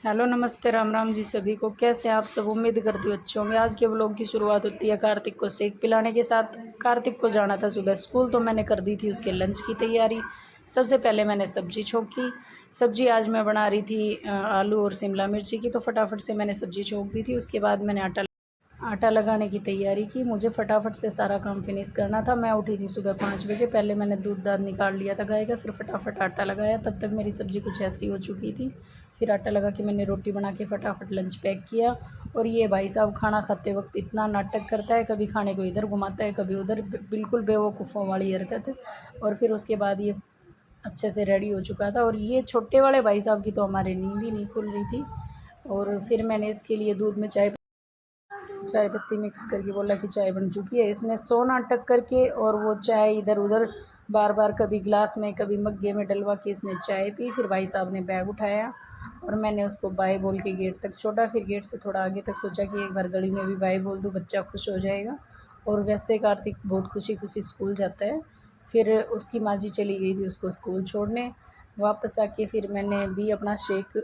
Hello नमस्ते राम राम जी सभी को। कैसे हैं आप सब? उम्मीद करती हूँ अच्छे होंगे। आज के व्लॉग की शुरुआत होती है कार्तिक को सेक पिलाने के साथ। कार्तिक को जाना था सुबह स्कूल, तो मैंने कर दी थी उसके लंच की तैयारी। सबसे पहले मैंने सब्जी छोंकी। सब्जी आज मैं बना रही थी आलू और शिमला मिर्ची की, तो फटाफट से मैंने सब्जी छोंक दी थी। उसके बाद मैंने आटा लगाने की तैयारी की। मुझे फटाफट से सारा काम फिनिश करना था। मैं उठी थी सुबह 5 बजे। पहले मैंने दूध दाद निकाल लिया था गाय का, फिर फटाफट आटा लगाया। तब तक मेरी सब्ज़ी कुछ ऐसी हो चुकी थी। फिर आटा लगा के मैंने रोटी बना के फटाफट लंच पैक किया। और ये भाई साहब खाना खाते वक्त इतना नाटक करता है, कभी खाने को इधर घुमाता है कभी उधर, बिल्कुल बेवकूफ़ों वाली हरकत। और फिर उसके बाद ये अच्छे से रेडी हो चुका था। और ये छोटे वाले भाई साहब की तो हमारे नींद ही नहीं खुल रही थी। और फिर मैंने इसके लिए दूध में चाय पत्ती मिक्स करके बोला कि चाय बन चुकी है। इसने 100 नाटक करके और वो चाय इधर उधर बार बार कभी ग्लास में कभी मग्गे में डलवा के इसने चाय पी। फिर भाई साहब ने बैग उठाया और मैंने उसको बाय बोल के गेट तक छोड़ा। फिर गेट से थोड़ा आगे तक सोचा कि एक बार गली में भी बाय बोल दूँ, बच्चा खुश हो जाएगा। और वैसे कार्तिक बहुत खुशी खुशी स्कूल जाता है। फिर उसकी माँ जी चली गई थी उसको स्कूल छोड़ने। वापस आके फिर मैंने भी अपना शेक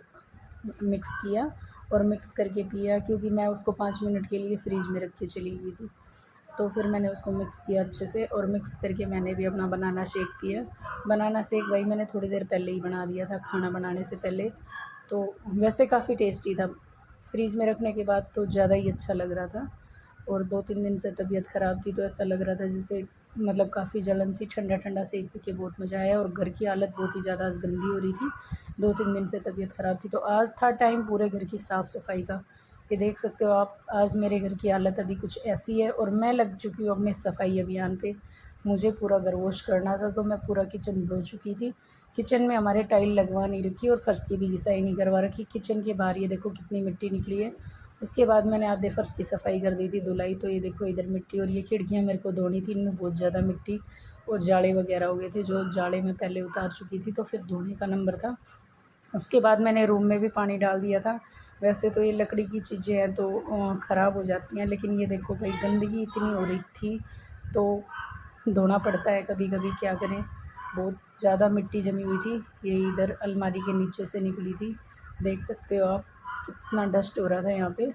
मिक्स किया और मिक्स करके पिया, क्योंकि मैं उसको 5 मिनट के लिए फ्रिज में रख के चली गई थी। तो फिर मैंने उसको मिक्स किया अच्छे से और मिक्स करके मैंने भी अपना बनाना शेक पिया। बनाना शेक भाई मैंने थोड़ी देर पहले ही बना दिया था, खाना बनाने से पहले। तो वैसे काफ़ी टेस्टी था। फ्रीज़ में रखने के बाद तो ज़्यादा ही अच्छा लग रहा था। और 2-3 दिन से तबीयत ख़राब थी, तो ऐसा लग रहा था जैसे मतलब काफ़ी जलन सी, ठंडा ठंडा सेक पी के बहुत मज़ा आया। और घर की हालत बहुत ही ज़्यादा आज गंदी हो रही थी। 2-3 दिन से तबीयत ख़राब थी, तो आज था टाइम पूरे घर की साफ़ सफाई का। ये देख सकते हो आप, आज मेरे घर की हालत अभी कुछ ऐसी है। और मैं लग चुकी हूँ अपने सफाई अभियान पे। मुझे पूरा घर वॉश करना था, तो मैं पूरा किचन धो चुकी थी। किचन में हमारे टाइल लगवा नहीं रखी और फर्श की भी घिसाई नहीं करवा रखी। किचन के बाहर ये देखो कितनी मिट्टी निकली है। उसके बाद मैंने आधे फर्श की सफाई कर दी थी, धुलाई। तो ये देखो इधर मिट्टी, और ये खिड़कियाँ मेरे को धोनी थी, इनमें बहुत ज़्यादा मिट्टी और जाले वगैरह हो गए थे, जो जाले में पहले उतार चुकी थी, तो फिर धोने का नंबर था। उसके बाद मैंने रूम में भी पानी डाल दिया था। वैसे तो ये लकड़ी की चीज़ें हैं तो ख़राब हो जाती हैं, लेकिन ये देखो भाई गंदगी इतनी हो रही थी तो धोना पड़ता है कभी कभी, क्या करें। बहुत ज़्यादा मिट्टी जमी हुई थी। ये इधर अलमारी के नीचे से निकली थी, देख सकते हो आप कितना डस्ट हो रहा था यहाँ पे।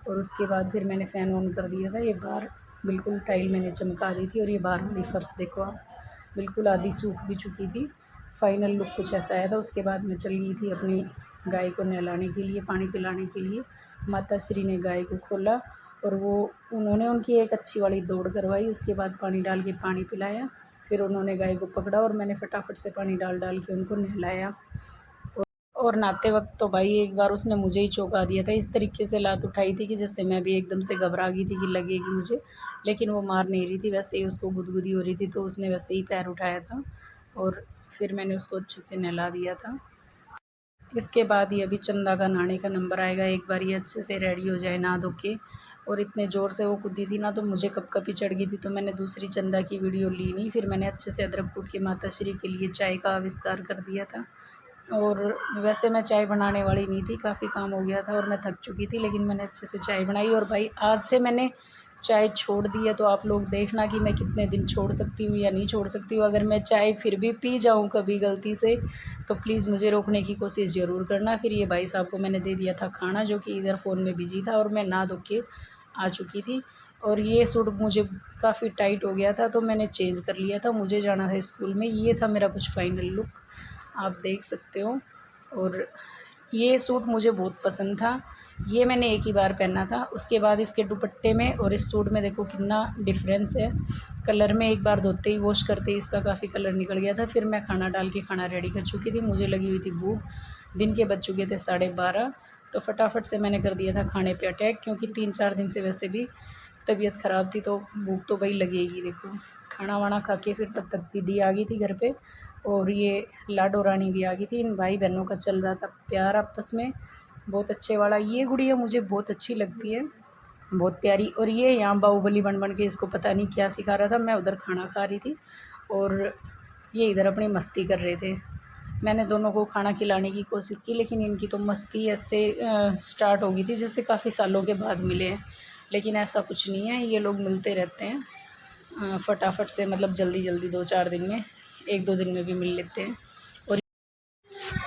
और उसके बाद फिर मैंने फ़ैन ऑन कर दिया था। ये बाहर बिल्कुल टाइल मैंने चमका दी थी। और ये बाहर वाली फर्श देखो आप, बिल्कुल आधी सूख भी चुकी थी। फाइनल लुक कुछ ऐसा आया था। उसके बाद मैं चल गई थी अपनी गाय को नहलाने के लिए, पानी पिलाने के लिए। माता श्री ने गाय को खोला और वो उन्होंने उनकी एक अच्छी वाली दौड़ करवाई। उसके बाद पानी डाल के पानी पिलाया। फिर उन्होंने गाय को पकड़ा और मैंने फटाफट से पानी डाल डाल के उनको नहलाया। और नहाते वक्त तो भाई एक बार उसने मुझे ही चौंका दिया था। इस तरीके से लात उठाई थी कि जैसे मैं भी एकदम से घबरा गई थी कि लगेगी मुझे, लेकिन वो मार नहीं रही थी। वैसे ही उसको गुदगुदी हो रही थी, तो उसने वैसे ही पैर उठाया था और फिर मैंने उसको अच्छे से नहला दिया था। इसके बाद ये अभी चंदा का नहाने का नंबर आएगा। एक बार ये अच्छे से रेडी हो जाए नहा धो के। और इतने ज़ोर से वो कूदी थी ना, तो मुझे कपकपी चढ़ गई थी, तो मैंने दूसरी चंदा की वीडियो ली नहीं। फिर मैंने अच्छे से अदरक कूट के माता श्री के लिए चाय का आविष्कार कर दिया था। और वैसे मैं चाय बनाने वाली नहीं थी, काफ़ी काम हो गया था और मैं थक चुकी थी, लेकिन मैंने अच्छे से चाय बनाई। और भाई आज से मैंने चाय छोड़ दी है, तो आप लोग देखना कि मैं कितने दिन छोड़ सकती हूँ या नहीं छोड़ सकती हूँ। अगर मैं चाय फिर भी पी जाऊँ कभी गलती से, तो प्लीज़ मुझे रोकने की कोशिश ज़रूर करना। फिर ये भाई साहब को मैंने दे दिया था खाना, जो कि इधर फ़ोन में बिजी था, और मैं नहा धो के आ चुकी थी। और ये सूट मुझे काफ़ी टाइट हो गया था, तो मैंने चेंज कर लिया था। मुझे जाना था स्कूल में। ये था मेरा कुछ फ़ाइनल लुक, आप देख सकते हो। और ये सूट मुझे बहुत पसंद था। ये मैंने एक ही बार पहना था। उसके बाद इसके दुपट्टे में और इस सूट में देखो कितना डिफरेंस है कलर में। एक बार धोते ही वॉश करते ही इसका काफ़ी कलर निकल गया था। फिर मैं खाना डाल के खाना रेडी कर चुकी थी। मुझे लगी हुई थी भूख, दिन के बज चुके थे 12:30। तो फटाफट से मैंने कर दिया था खाने पे अटैक, क्योंकि 3-4 दिन से वैसे भी तबीयत ख़राब थी, तो भूख तो भाई लगेगी। देखो खाना वाना खा के फिर तब तक दीदी आ गई थी घर पे, और ये लाडो रानी भी आ गई थी। इन भाई बहनों का चल रहा था प्यार आपस में, बहुत अच्छे वाला। ये गुड़िया मुझे बहुत अच्छी लगती है, बहुत प्यारी। और ये यहाँ बाहुबली बन बन के इसको पता नहीं क्या सिखा रहा था। मैं उधर खाना खा रही थी और ये इधर अपनी मस्ती कर रहे थे। मैंने दोनों को खाना खिलाने की कोशिश की, लेकिन इनकी तो मस्ती ऐसे स्टार्ट हो गई थी जैसे काफ़ी सालों के बाद मिले हैं। लेकिन ऐसा कुछ नहीं है, ये लोग मिलते रहते हैं फटाफट से, मतलब जल्दी जल्दी 2-4 दिन में, 1-2 दिन में भी मिल लेते हैं। और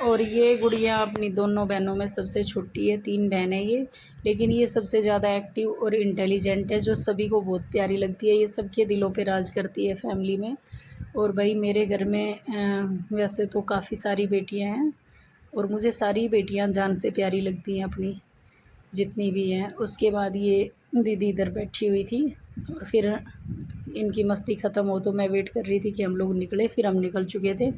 और ये गुड़िया अपनी दोनों बहनों में सबसे छोटी है, 3 बहन है ये, लेकिन ये सबसे ज़्यादा एक्टिव और इंटेलिजेंट है, जो सभी को बहुत प्यारी लगती है। ये सबके दिलों पे राज करती है फैमिली में। और भाई मेरे घर में वैसे तो काफ़ी सारी बेटियां हैं और मुझे सारी बेटियां जान से प्यारी लगती हैं अपनी, जितनी भी हैं। उसके बाद ये दीदी इधर बैठी हुई थी और फिर इनकी मस्ती ख़त्म हो तो मैं वेट कर रही थी कि हम लोग निकले। फिर हम निकल चुके थे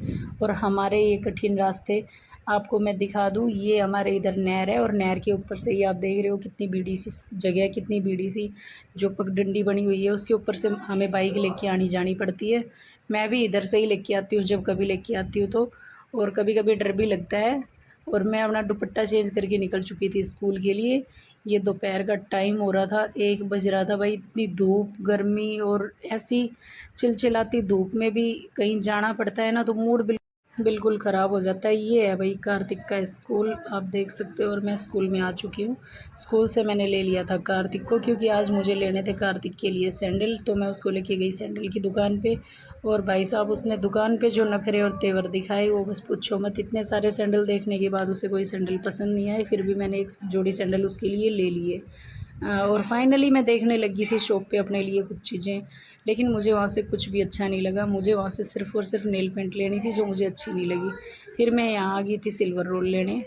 और हमारे ये कठिन रास्ते आपको मैं दिखा दूं। ये हमारे इधर नहर है और नहर के ऊपर से ही आप देख रहे हो कितनी बीड़ी सी जगह है, कितनी बीड़ी सी जो पगडंडी बनी हुई है, उसके ऊपर से हमें बाइक लेके आनी जानी पड़ती है। मैं भी इधर से ही लेके आती हूँ जब कभी लेके आती हूँ तो, और कभी कभी डर भी लगता है। और मैं अपना दुपट्टा चेंज करके निकल चुकी थी स्कूल के लिए। ये दोपहर का टाइम हो रहा था, 1 बज रहा था। भाई इतनी धूप, गर्मी और ऐसी चिलचिलाती धूप में भी कहीं जाना पड़ता है ना तो मूड बिल्कुल ख़राब हो जाता है। ये है भाई कार्तिक का स्कूल, आप देख सकते हो। और मैं स्कूल में आ चुकी हूँ। स्कूल से मैंने ले लिया था कार्तिक को, क्योंकि आज मुझे लेने थे कार्तिक के लिए सैंडल, तो मैं उसको लेके गई सैंडल की दुकान पे। और भाई साहब उसने दुकान पे जो नखरे और तेवर दिखाए वो बस पूछो मत। इतने सारे सैंडल देखने के बाद उसे कोई सैंडल पसंद नहीं आए, फिर भी मैंने एक जोड़ी सैंडल उसके लिए ले लिए। और फाइनली मैं देखने लगी थी शॉप पे अपने लिए कुछ चीज़ें, लेकिन मुझे वहाँ से कुछ भी अच्छा नहीं लगा। मुझे वहाँ से सिर्फ़ और सिर्फ नेल पेंट लेनी थी जो मुझे अच्छी नहीं लगी। फिर मैं यहाँ आ गई थी सिल्वर रोल लेने,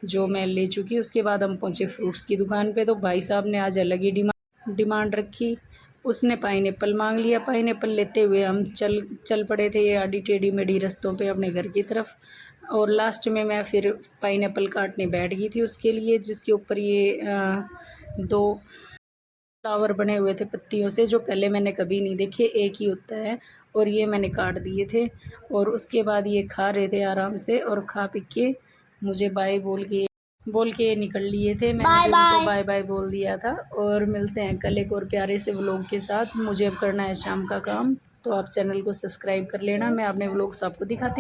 जो मैं ले चुकी। उसके बाद हम पहुँचे फ्रूट्स की दुकान पे, तो भाई साहब ने आज अलग ही डिमांड रखी। उसने पाइनएप्पल मांग लिया। पाइनएप्पल लेते हुए हम चल पड़े थे ये आड़ी टेढ़ी मेढ़ी रास्तों पे अपने घर की तरफ। और लास्ट में मैं फिर पाइनएप्पल काटने बैठ गई थी उसके लिए, जिसके ऊपर ये 2 फ्लावर बने हुए थे पत्तियों से, जो पहले मैंने कभी नहीं देखे, एक ही होता है। और ये मैंने काट दिए थे। और उसके बाद ये खा रहे थे आराम से, और खा पी के मुझे बाय बोल के निकल लिए थे। मैंने भी उनको बाय बाय बोल दिया था। और मिलते हैं कल एक और प्यारे से व्लॉग के साथ। मुझे अब करना है शाम का काम, तो आप चैनल को सब्सक्राइब कर लेना। मैं अपने व्लॉग्स आपको दिखाती